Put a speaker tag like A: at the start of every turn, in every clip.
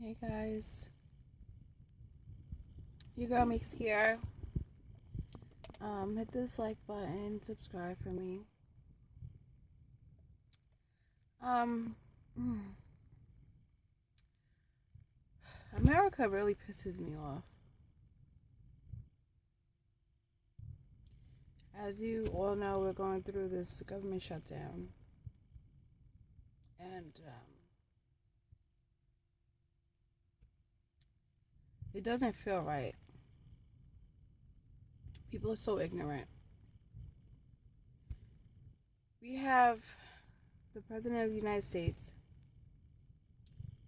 A: Hey guys, your girl Mix here. Hit this like button, subscribe for me. Um, America really pisses me off. As you all know, we're going through this government shutdown, and it doesn't feel right. People are so ignorant. We have the President of the United States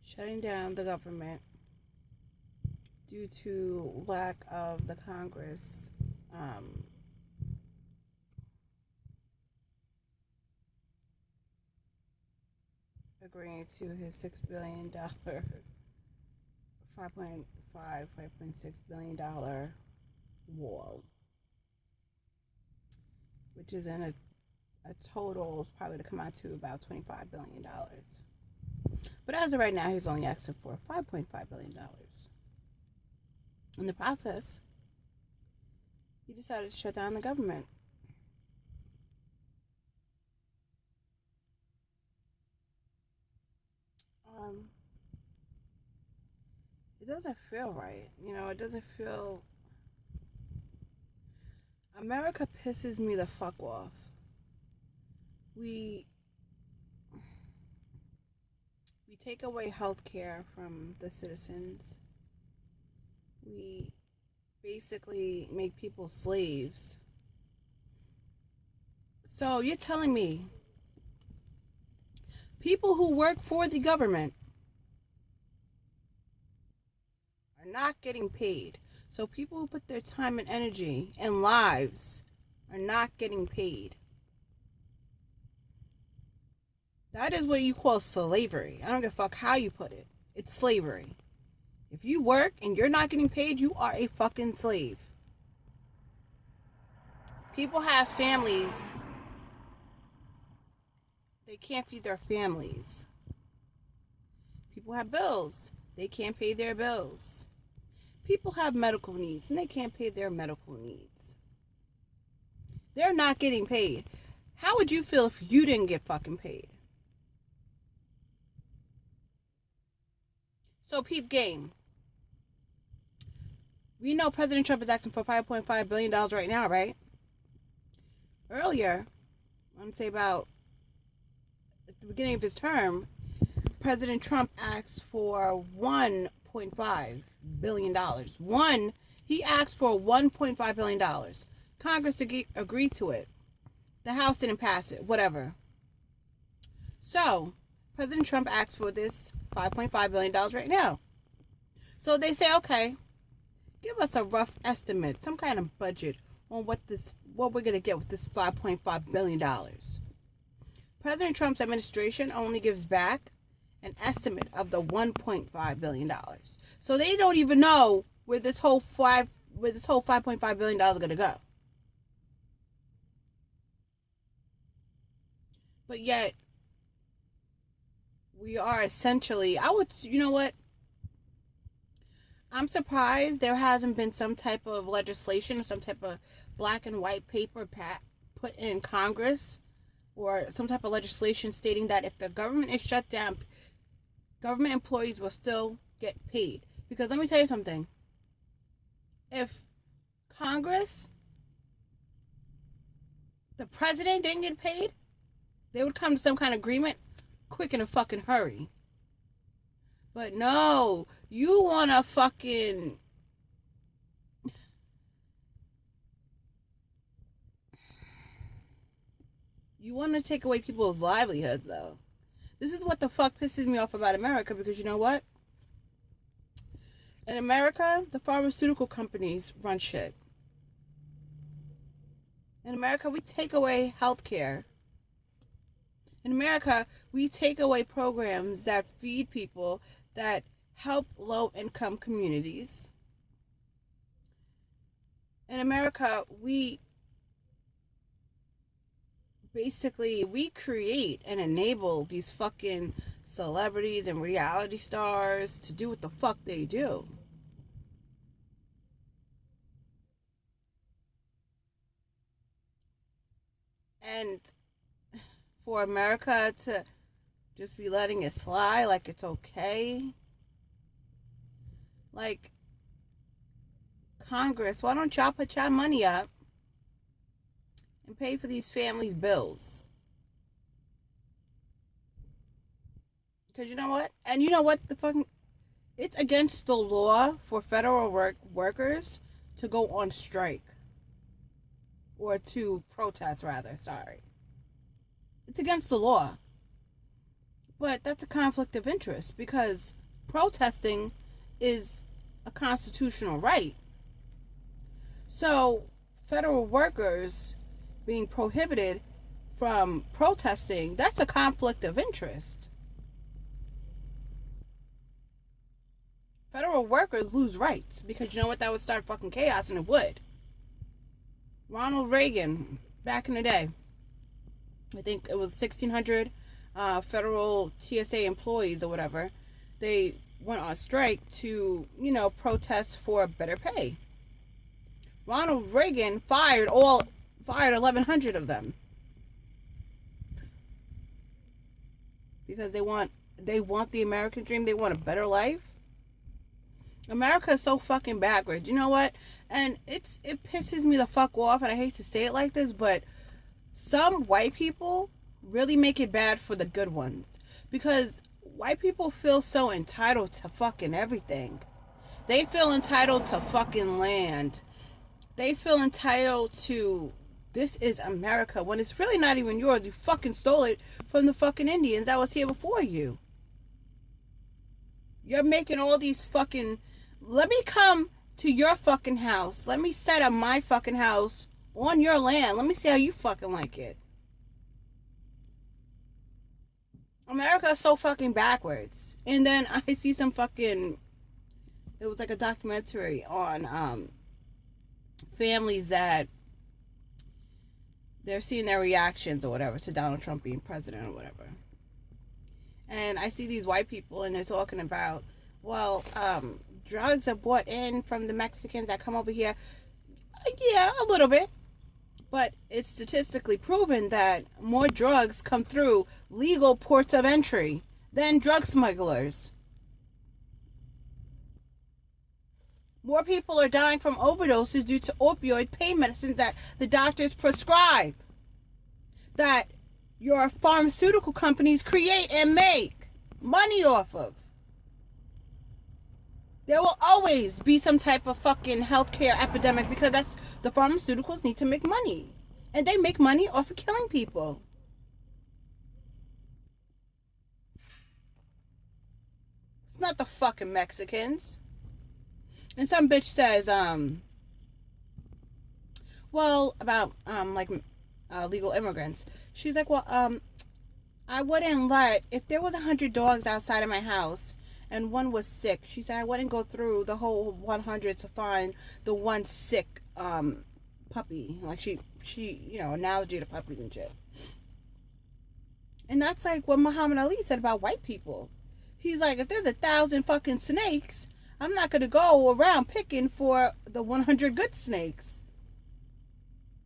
A: shutting down the government due to lack of the Congress agreeing to his $6 billion, 5.6 billion wall, which is in a total probably to come out to about $25 billion. But as of right now, he's only asking for $5.5 billion. In the process, he decided to shut down the government. It doesn't feel right. It doesn't feel. America pisses me the fuck off. We take away health care from the citizens. We basically make people slaves. So you're telling me people who work for the government are not getting paid. So people who put their time and energy and lives are not getting paid. That is what you call slavery. I don't give a fuck how you put it. It's slavery. If you work and you're not getting paid, you are a fucking slave. People have families. They can't feed their families. People have bills. They can't pay their bills. People have medical needs and they can't pay their medical needs. They're not getting paid. How would you feel if you didn't get fucking paid? So peep game. We know President Trump is asking for $5.5 billion right now, right? Earlier, I'm going to say about at the beginning of his term, President Trump asked for $1.5 billion. He asked for $1.5 billion. Congress agreed to it. The House didn't pass it, whatever. So, President Trump asked for this $5.5 billion right now. So they say, okay, give us a rough estimate, some kind of budget on what we're going to get with this $5.5 billion. President Trump's administration only gives back an estimate of the $1.5 billion. So they don't even know where this whole $5.5 billion is going to go. But yet, we are essentially, you know what? I'm surprised there hasn't been some type of legislation or some type of black and white paper put in Congress or some type of legislation stating that if the government is shut down, government employees will still get paid. Because let me tell you something. If Congress, the president didn't get paid, they would come to some kind of agreement quick in a fucking hurry. But no, you want to fucking... You want to take away people's livelihoods, though. This is what the fuck pisses me off about America, because you know what? In America, the pharmaceutical companies run shit. In America, we take away health care. In America, we take away programs that feed people, that help low-income communities. In America, we basically we create and enable these fucking celebrities and reality stars to do what the fuck they do. And for America to just be letting it slide like it's okay. Like, Congress, why don't y'all put y'all money up and pay for these families' bills? Because you know what? And you know what? It's against the law for federal workers to go on strike. Or to protest, rather. Sorry. It's against the law. But that's a conflict of interest because protesting is a constitutional right. So, federal workers being prohibited from protesting, that's a conflict of interest. Federal workers lose rights because you know what? That would start fucking chaos, and it would. Ronald Reagan, back in the day, I think it was 1,600 federal TSA employees or whatever, they went on strike to, protest for better pay. Ronald Reagan fired 1,100 of them because they want the American dream. They want a better life. America is so fucking backwards. You know what? And it pisses me the fuck off, and I hate to say it like this, but some white people really make it bad for the good ones because white people feel so entitled to fucking everything. They feel entitled to fucking land. They feel entitled to, this is America, when it's really not even yours. You fucking stole it from the fucking Indians that was here before you. You're making all these fucking, let me come to your fucking house. Let me set up my fucking house on your land. Let me see how you fucking like it. America is so fucking backwards. And then I see some fucking, it was like a documentary on families that they're seeing their reactions or whatever to Donald Trump being president or whatever. And I see these white people and they're talking about, well, drugs are brought in from the Mexicans that come over here. Yeah, a little bit. But it's statistically proven that more drugs come through legal ports of entry than drug smugglers. More people are dying from overdoses due to opioid pain medicines that the doctors prescribe, that your pharmaceutical companies create and make money off of. There will always be some type of fucking healthcare epidemic because the pharmaceuticals need to make money. And they make money off of killing people. It's not the fucking Mexicans. And some bitch says, about legal immigrants. She's like, I wouldn't if there was 100 dogs outside of my house and one was sick, she said I wouldn't go through the whole 100 to find the one sick puppy. Like she analogy to puppies and shit. And that's like what Muhammad Ali said about white people. He's like, if there's 1,000 fucking snakes, I'm not gonna go around picking for the 100 good snakes.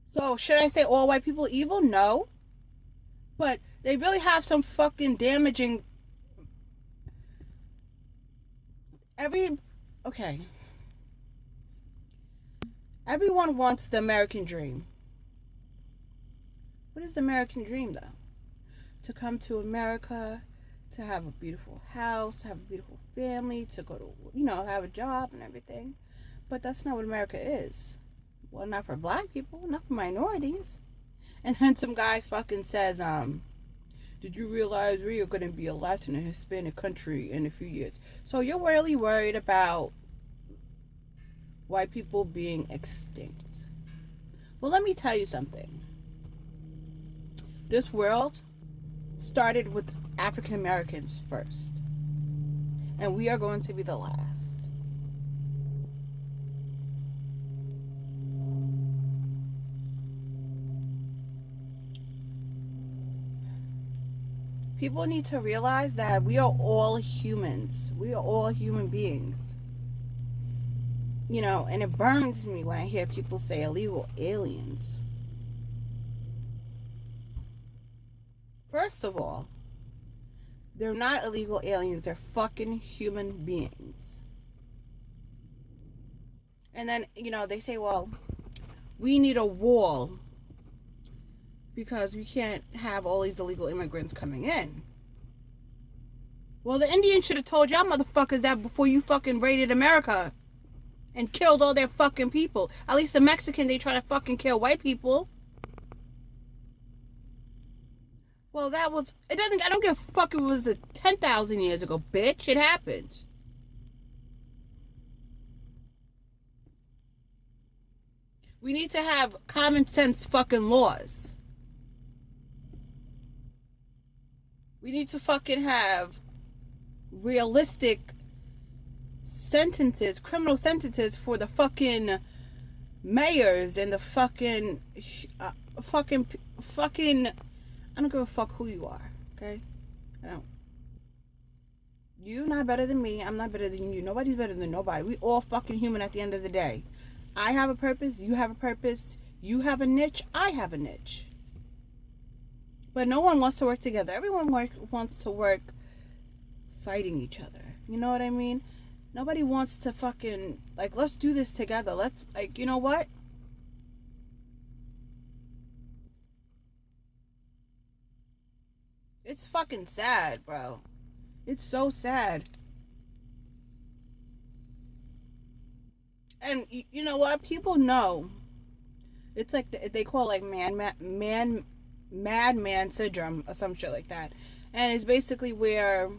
A: So should I say all white people are evil? No. But they really have some fucking damaging. Everyone wants the American dream. What is the American dream, though? To come to America, to have a beautiful house, to have a beautiful family, to go to, have a job and everything. But that's not what America is. Well, not for black people, not for minorities. And then some guy fucking says, did you realize we are going to be a Latin and Hispanic country in a few years? So you're really worried about white people being extinct. Well, let me tell you something. This world started with African Americans first. And we are going to be the last. People need to realize that we are all humans. We are all human beings. You know, and it burns me when I hear people say illegal aliens. First of all, they're not illegal aliens. They're fucking human beings. And then, you know, they say, well, we need a wall because we can't have all these illegal immigrants coming in. Well, the Indians should have told y'all motherfuckers that before you fucking raided America and killed all their fucking people. At least the Mexican, they try to fucking kill white people. Well, that was, I don't give a fuck if it was 10,000 years ago, bitch. It happened. We need to have common sense fucking laws. We need to fucking have realistic sentences, criminal sentences for the fucking mayors and the fucking, I don't give a fuck who you are, okay? I don't. You're not better than me. I'm not better than you. Nobody's better than nobody. We all fucking human at the end of the day. I have a purpose. You have a purpose. You have a niche. I have a niche. But no one wants to work together. Everyone wants to work fighting each other. You know what I mean? Nobody wants to fucking, like, let's do this together. Let's, like, you know what? It's fucking sad, bro. It's so sad. And you know what? People know. It's like they call it like madman syndrome or some shit like that. And it's basically where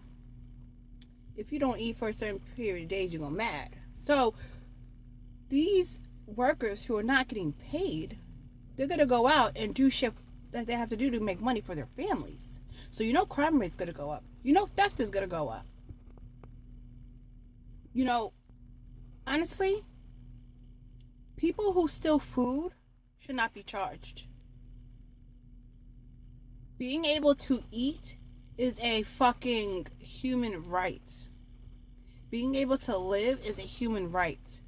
A: if you don't eat for a certain period of days, you go mad. So these workers who are not getting paid, they're gonna go out and do shit that they have to do to make money for their families. So you know crime rate's gonna go up. You know theft is gonna go up. You know, honestly, people who steal food should not be charged. Being able to eat is a fucking human right. Being able to live is a human right.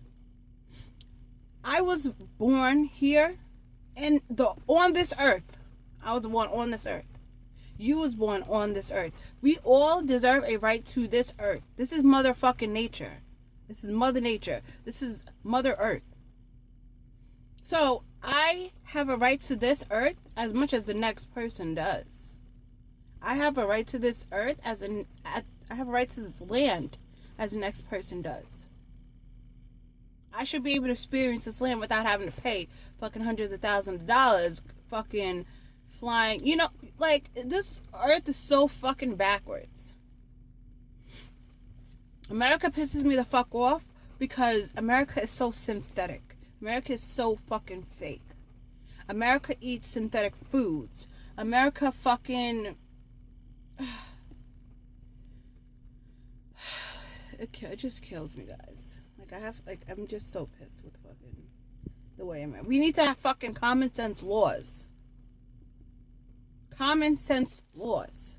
A: I was born here on this earth. I was born on this earth. You was born on this earth. We all deserve a right to this earth. This is motherfucking nature. This is Mother Nature. This is Mother Earth. So I have a right to this earth as much as the next person does. I have a right to this earth I have a right to this land as the next person does. I should be able to experience this land without having to pay fucking hundreds of thousands of dollars fucking flying. You know, like, this earth is so fucking backwards. America pisses me the fuck off because America is so synthetic. America is so fucking fake. America eats synthetic foods. America fucking... It just kills me, guys. I'm just so pissed with fucking the way I'm at. We need to have fucking common sense laws. Common sense laws.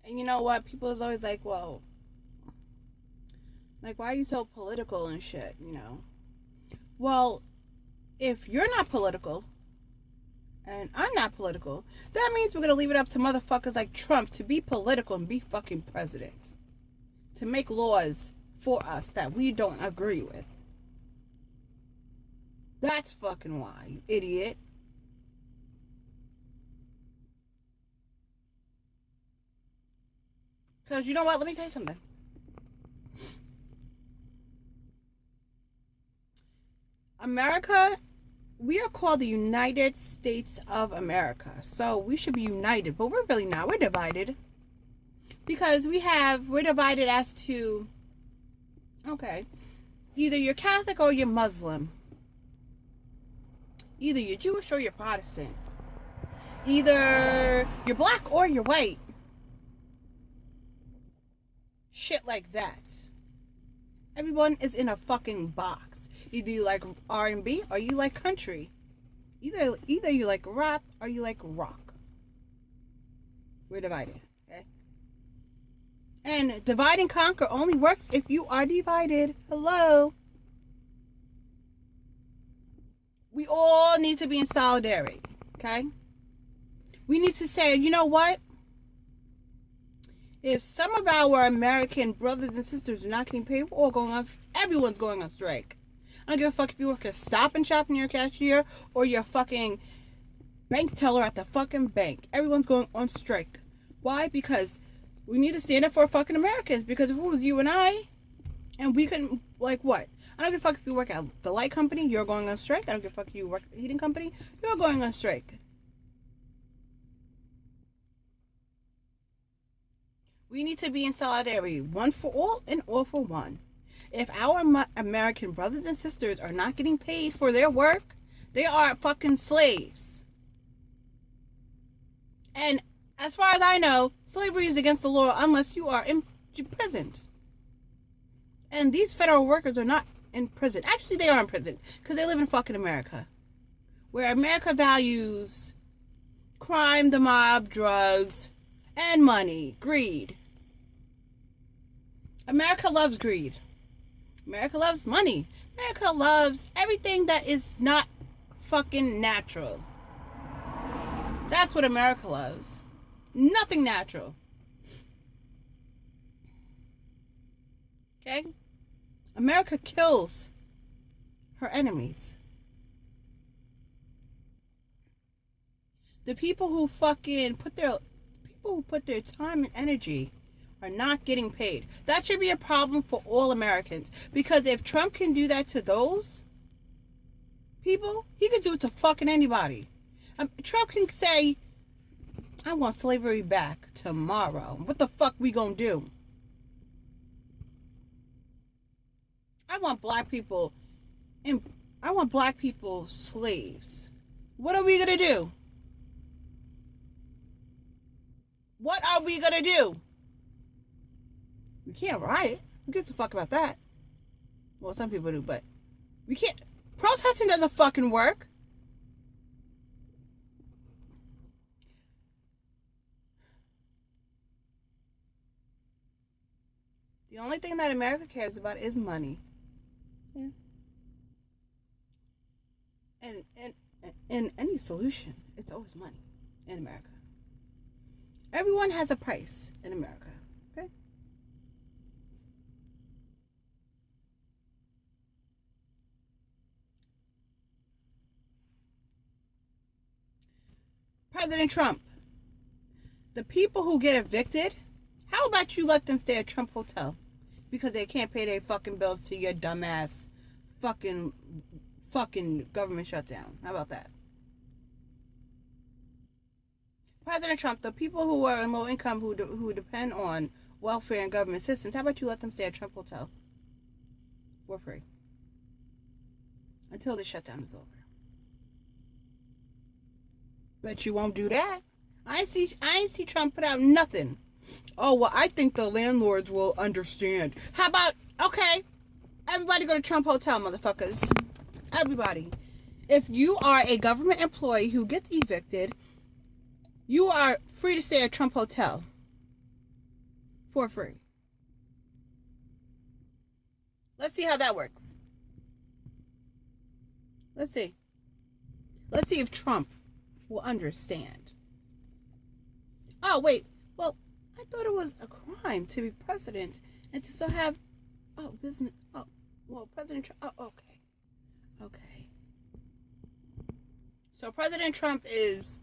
A: And you know what? People is always like, well, like, why are you so political and shit, you know? Well, if you're not political, and I'm not political, that means we're gonna leave it up to motherfuckers like Trump to be political and be fucking president. To make laws for us that we don't agree with. That's fucking why, you idiot. Because you know what? Let me tell you something. America, we are called the United States of America. So we should be united, but we're really not. We're divided. Because we're divided as to, okay, either you're Catholic or you're Muslim. Either you're Jewish or you're Protestant. Either you're black or you're white. shit like that. Everyone is in a fucking box. Either you like R&B or you like country. Either you like rap or you like rock. We're divided, okay? And divide and conquer only works if you are divided. Hello? We all need to be in solidarity, okay? We need to say, you know what? If some of our American brothers and sisters are not getting paid, we're all going on. Everyone's going on strike. I don't give a fuck if you work at Stop and Shop and you're a cashier or you're a fucking bank teller at the fucking bank. Everyone's going on strike. Why? Because we need to stand up for fucking Americans. Because if it was you and I, and we couldn't, like what? I don't give a fuck if you work at the light company, you're going on strike. I don't give a fuck if you work at the heating company, you're going on strike. We need to be in solidarity, one for all and all for one. If our American brothers and sisters are not getting paid for their work, they are fucking slaves. And as far as I know, slavery is against the law unless you are imprisoned. And these federal workers are not in prison. Actually, they are in prison because they live in fucking America, where America values crime, the mob, drugs, and money, greed. America loves greed. America loves money. America loves everything that is not fucking natural. That's what America loves. Nothing natural. Okay? America kills her enemies. The people who fucking put their time and energy are not getting paid. That should be a problem for all Americans. Because if Trump can do that to those people, he could do it to fucking anybody. Trump can say, I want slavery back tomorrow. What the fuck we gonna do? I want black people slaves. What are we gonna do? What are we gonna do? We can't riot. Who gives a fuck about that? Well, some people do, but we can't. Protesting doesn't fucking work. The only thing that America cares about is money. Yeah. And any solution, it's always money in America. Everyone has a price in America. Okay? President Trump, the people who get evicted, how about you let them stay at Trump Hotel? Because they can't pay their fucking bills to your dumbass fucking government shutdown. How about that? President Trump, the people who are in low income who depend on welfare and government assistance, how about you let them stay at Trump Hotel for free until the shutdown is over? But you won't do that. I ain't see Trump put out nothing. Oh, well, I think the landlords will understand. How about, okay, everybody go to Trump Hotel, motherfuckers. Everybody. If you are a government employee who gets evicted, you are free to stay at Trump Hotel for free. Let's see how that works. Let's see. Let's see if Trump will understand. Oh, wait. Well, I thought it was a crime to be president and to still have, business. Oh, well, President Trump. Oh, okay. Okay. So President Trump is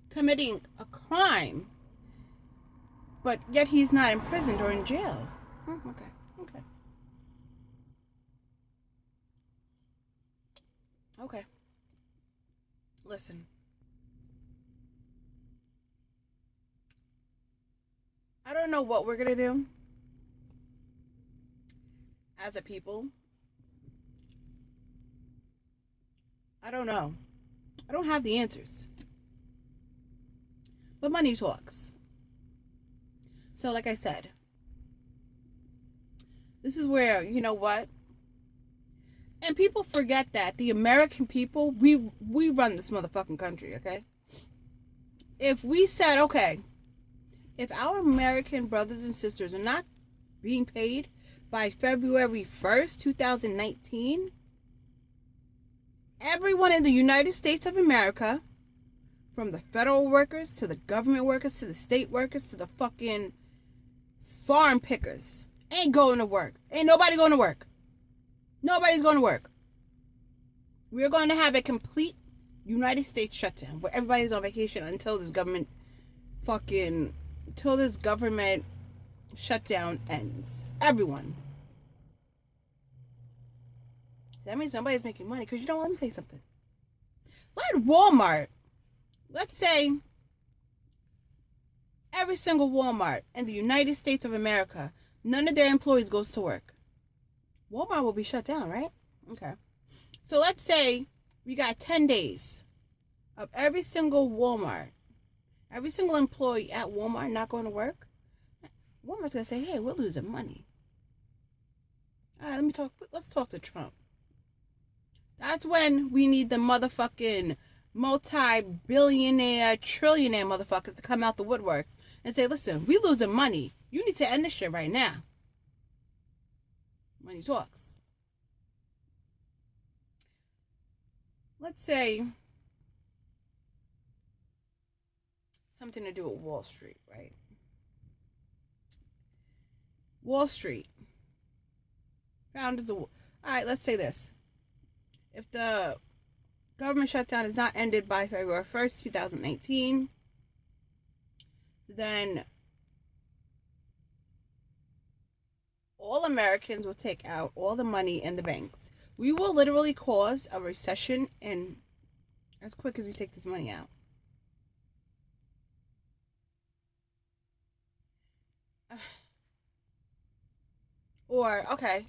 A: committing a crime, but yet he's not imprisoned or in jail. Okay. Okay. Listen. I don't know what we're going to do as a people. I don't know. I don't have the answers. But money talks. So like I said, This is where, you know what? And people forget that the American people, we run this motherfucking country, okay? If we said, okay, if our American brothers and sisters are not being paid by February 1st, 2019, everyone in the United States of America, from the federal workers to the government workers to the state workers to the fucking farm pickers, ain't going to work. Ain't nobody going to work. Nobody's going to work. We're going to have a complete United States shutdown where everybody's on vacation until this government shutdown ends. Everyone. That means nobody's making money. Because you know what? Let me tell you something. Let Walmart, let's say every single Walmart in the United States of America, none of their employees goes to work. Walmart will be shut down, right? Okay. So let's say we got 10 days of every single Walmart, every single employee at Walmart not going to work. Walmart's going to say, hey, we're losing money. All right, let's talk to Trump. That's when we need the motherfucking multi-billionaire, trillionaire motherfuckers to come out the woodworks and say, listen, we losing money. You need to end this shit right now. Money talks. Let's say something to do with Wall Street, right? Wall Street. Founders of... All right, let's say this. If the government shutdown is not ended by February 1st, 2019, then all Americans will take out all the money in the banks. We will literally cause a recession in as quick as we take this money out. Or, okay,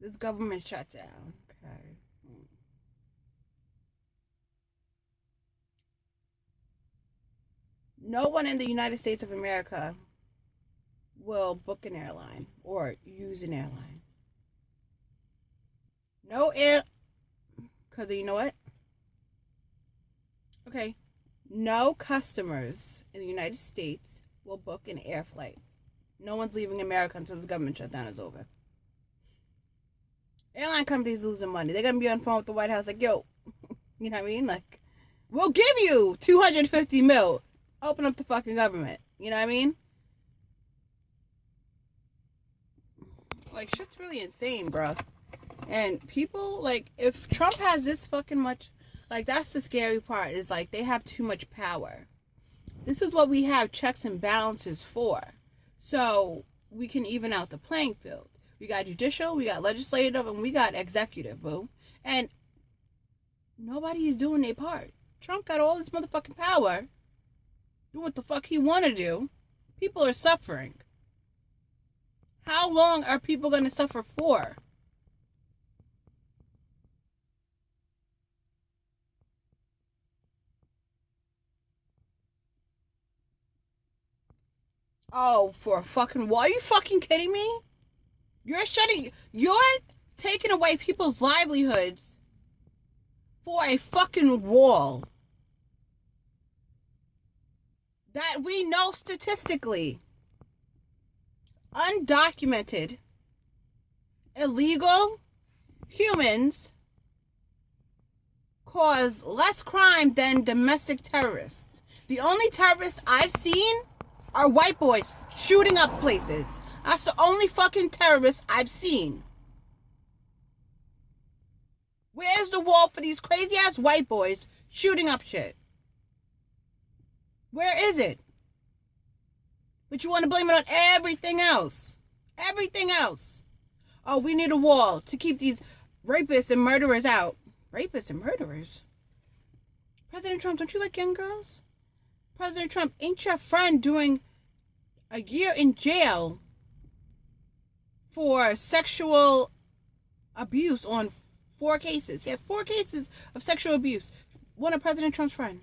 A: this government shutdown. Okay. No one in the United States of America will book an airline or use an airline. No air, because you know what? Okay, no customers in the United States will book an air flight. No one's leaving America until this government shutdown is over. Airline companies losing money. They're going to be on the phone with the White House like, yo, you know what I mean? Like, we'll give you $250 million. Open up the fucking government. You know what I mean? Like, shit's really insane, bro. And people, like, if Trump has this fucking much, like, that's the scary part, is, like, they have too much power. This is what we have checks and balances for. So, we can even out the playing field. We got judicial, we got legislative, and we got executive, boo. And nobody is doing their part. Trump got all this motherfucking power. Do what the fuck he want to do. People are suffering. How long are people going to suffer for? Oh, for a fucking wall? Are you fucking kidding me? You're taking away people's livelihoods for a fucking wall that we know statistically, undocumented, illegal humans cause less crime than domestic terrorists. The only terrorists I've seen are white boys shooting up places. That's the only fucking terrorists I've seen. Where's the wall for these crazy ass white boys shooting up shit? Where is it? But you want to blame it on everything else. Everything else. Oh, we need a wall to keep these rapists and murderers out. Rapists and murderers? President Trump, don't you like young girls? President Trump, ain't your friend doing a year in jail for sexual abuse on 4 cases? He has 4 cases of sexual abuse. One of President Trump's friends.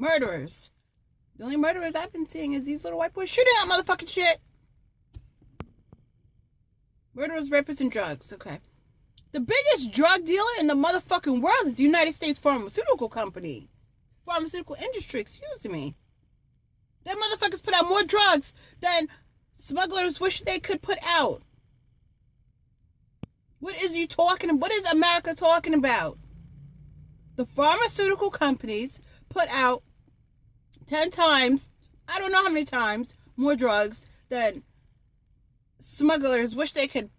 A: Murderers. The only murderers I've been seeing is these little white boys shooting at motherfucking shit. Murderers, rapists, and drugs. Okay. The biggest drug dealer in the motherfucking world is the United States pharmaceutical company. Pharmaceutical industry, excuse me. Them motherfuckers put out more drugs than smugglers wish they could put out. What is America talking about? The pharmaceutical companies put out 10 times, I don't know how many times, more drugs than smugglers wish they could.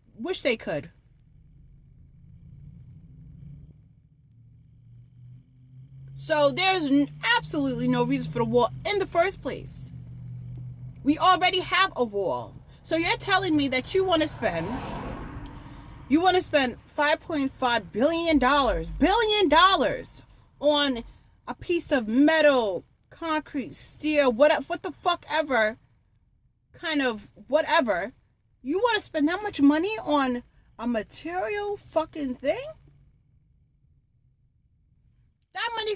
A: So there's absolutely no reason for the wall in the first place. We already have a wall. So you're telling me that you want to spend $5.5 billion on a piece of metal, concrete, steel, what the fuck ever, kind of whatever. You want to spend that much money on a material fucking thing? That money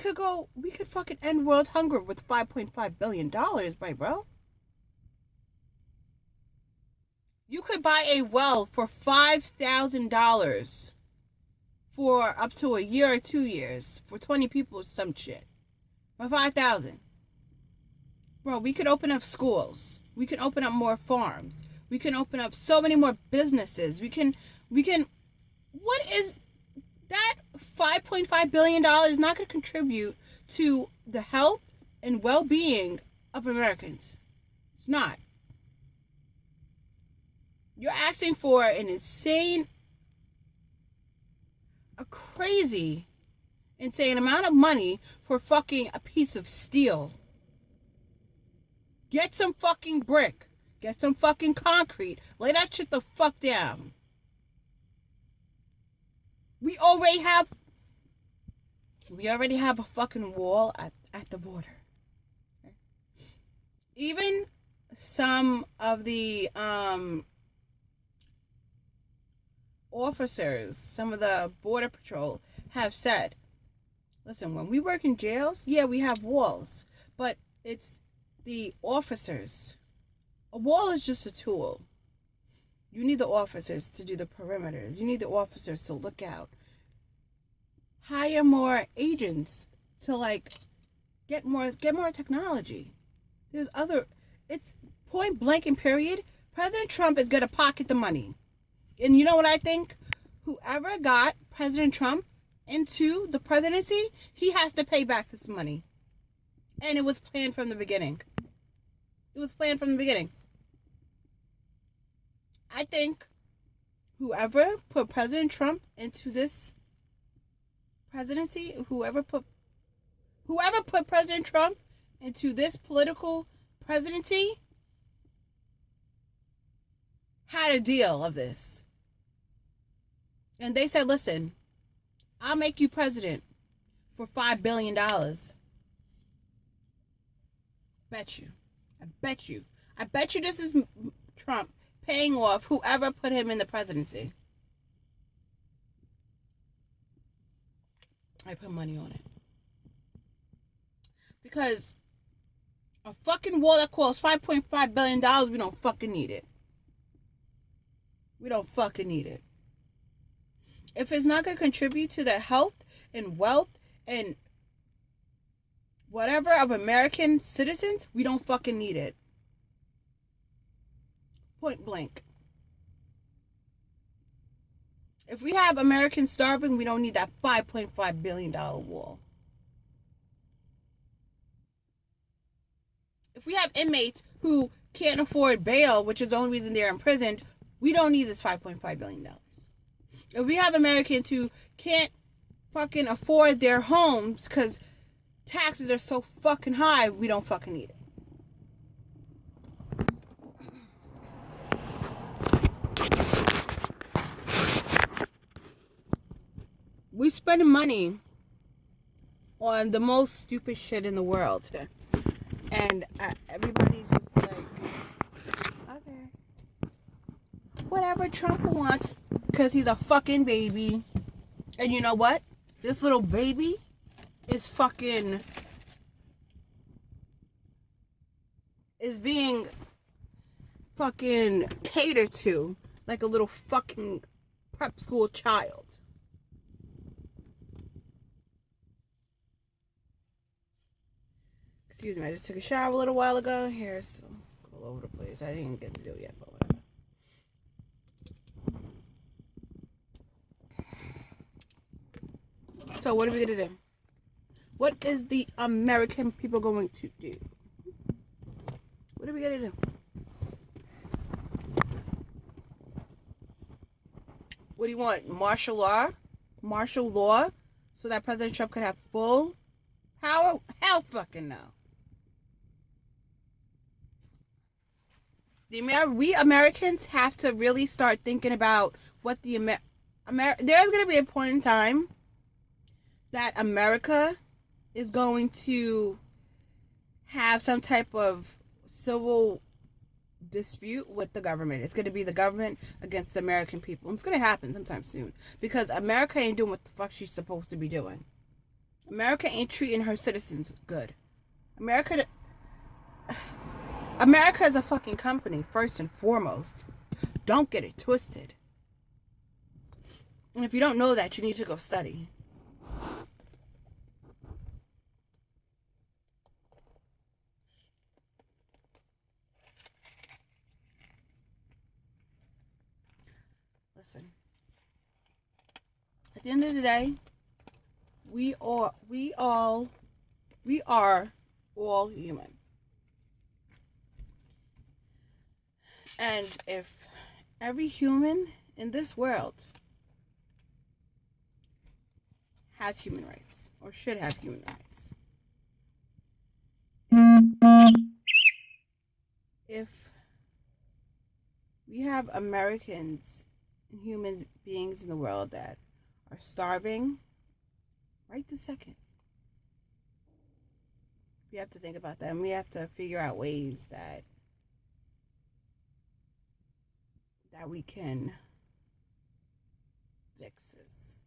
A: we could fucking end world hunger with $5.5 billion, right, bro? You could buy a well for $5,000 for up to a year or 2 years for 20 people or some shit. For $5,000. Bro, we could open up schools. We can open up more farms. We can open up so many more businesses. We can, what is that $5.5 billion not going to contribute to the health and well-being of Americans? It's not. You're asking for an insane, a crazy, insane amount of money for fucking a piece of steel. Get some fucking brick. Get some fucking concrete. Lay that shit the fuck down. We already have a fucking wall at the border. Okay? Even some of the officers, some of the border patrol have said, listen, when we work in jails, yeah, we have walls, but it's the officers. A wall is just a tool. You need the officers to do the perimeters. You need the officers to look out. Hire more agents to get more technology. It's point blank and period. President Trump is going to pocket the money. And you know what I think? Whoever got President Trump into the presidency, he has to pay back this money. And it was planned from the beginning. I think whoever put President Trump into this presidency, whoever put President Trump into this political presidency had a deal of this. And they said, listen, I'll make you president for $5 billion. Bet you this is Trump paying off whoever put him in the presidency. I put money on it. Because a fucking wall that costs $5.5 billion, we don't fucking need it. We don't fucking need it. If it's not going to contribute to the health and wealth and whatever of American citizens, we don't fucking need it. Point blank. If we have Americans starving, we don't need that $5.5 billion wall. If we have inmates who can't afford bail, which is the only reason they're imprisoned, we don't need this $5.5 billion. If we have Americans who can't fucking afford their homes because taxes are so fucking high, we don't fucking need it. We spend money on the most stupid shit in the world. And everybody's just like, okay. Whatever Trump wants, because he's a fucking baby. And you know what? This little baby is fucking is being fucking catered to like a little fucking prep school child. Excuse me, I just took a shower a little while ago. Hair's all over the place. I didn't get to do it yet, but whatever. So what are we gonna do? What is the American people going to do? What are we gonna do? What do you want? Martial law? Martial law? So that President Trump could have full power? Hell fucking no. We Americans have to really start thinking about what the there's going to be a point in time that America is going to have some type of civil dispute with the government. It's going to be the government against the American people. And it's going to happen sometime soon because America ain't doing what the fuck she's supposed to be doing. America ain't treating her citizens good. America is a fucking company, first and foremost. Don't get it twisted. And if you don't know that, you need to go study. Listen. At the end of the day, we are all human. And if every human in this world has human rights, or should have human rights, if we have Americans and human beings in the world that are starving right this second, we have to think about that, and we have to figure out ways that we can fix this.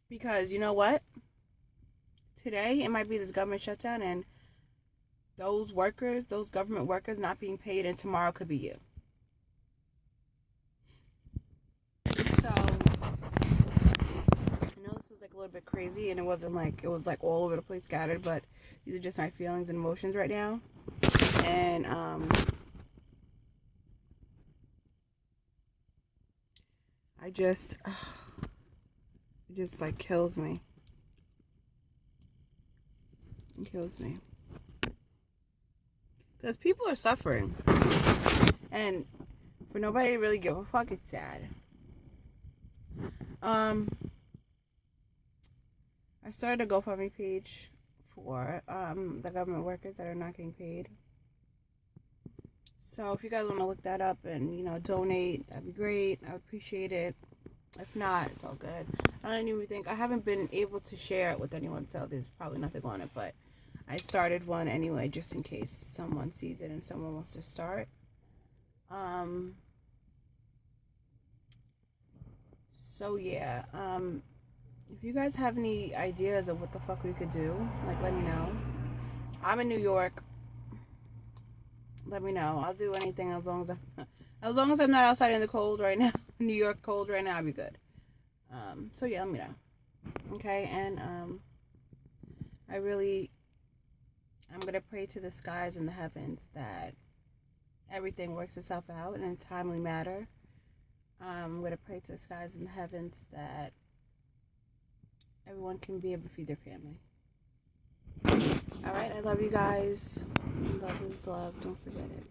A: Because you know what? Today it might be this government shutdown and those workers, those government workers not being paid, and tomorrow could be you. So I know this was like a little bit crazy and it was like all over the place scattered, but these are just my feelings and emotions right now. And it just like kills me. It kills me. Because people are suffering. And for nobody to really give a fuck, it's sad. I started a GoFundMe page for the government workers that are not getting paid. So if you guys want to look that up and, donate, that'd be great. I would appreciate it. If not, it's all good. I haven't been able to share it with anyone, so there's probably nothing on it, but I started one anyway, just in case someone sees it and someone wants to start. So yeah, if you guys have any ideas of what the fuck we could do, let me know. I'm in New York. Let me know. I'll do anything as long as I'm not outside in the cold right now. New York cold right now, I'll be good. So yeah, let me know. Okay, and I'm gonna pray to the skies and the heavens that everything works itself out in a timely manner. I'm gonna pray to the skies and the heavens that everyone can be able to feed their family. Alright, I love you guys. Love is love, don't forget it.